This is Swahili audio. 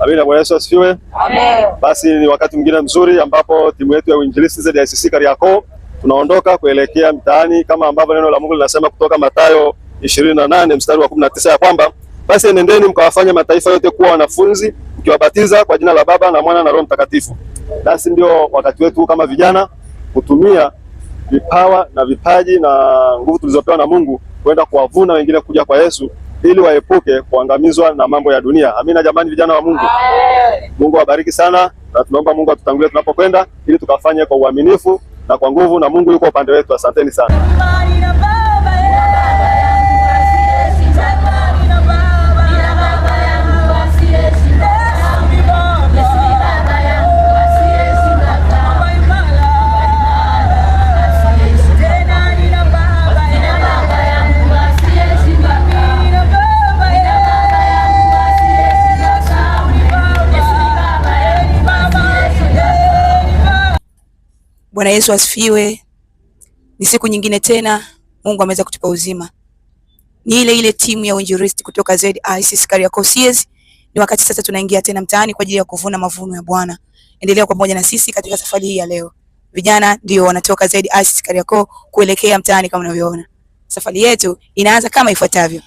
Amina. Bwana Yesu asifiwe. Amen. Basi ni wakati mwingine mzuri ambapo timu yetu ya Uinjilisti ZICC Kariakoo tunaondoka kuelekea mtaani kama ambavyo neno la Mungu linasema kutoka Mathayo 28 mstari wa 19 ya kwamba basi nendeni mkawafanye mataifa yote kuwa wanafunzi mkiwabatiza kwa jina la Baba na Mwana na Roho Mtakatifu. Basi ndio wakati wetu kama vijana kutumia vipawa na vipaji na nguvu tulizopewa na Mungu kwenda kuwavuna wengine kuja kwa Yesu ili waepuke kuangamizwa na mambo ya dunia. Amina jamani, vijana wa Mungu. Amen. Mungu awabariki sana na tunaomba Mungu atutangulie tunapokwenda ili tukafanye kwa uaminifu na kwa nguvu, na Mungu yuko upande wetu. Asanteni sana. Bwana Yesu asifiwe. Ni siku nyingine tena Mungu ameweza kutupa uzima. Ni ile timu ya Uinjilisti kutoka ZICC Kariakoo CS. Ni wakati sasa tunaingia tena mtaani kwa ajili ya kuvuna mavuno ya Bwana. Endelea kwa pamoja na sisi katika safari hii ya leo. Vijana ndio wanatoka ZICC Kariakoo kuelekea mtaani kama unavyoona. Safari yetu inaanza kama ifuatavyo.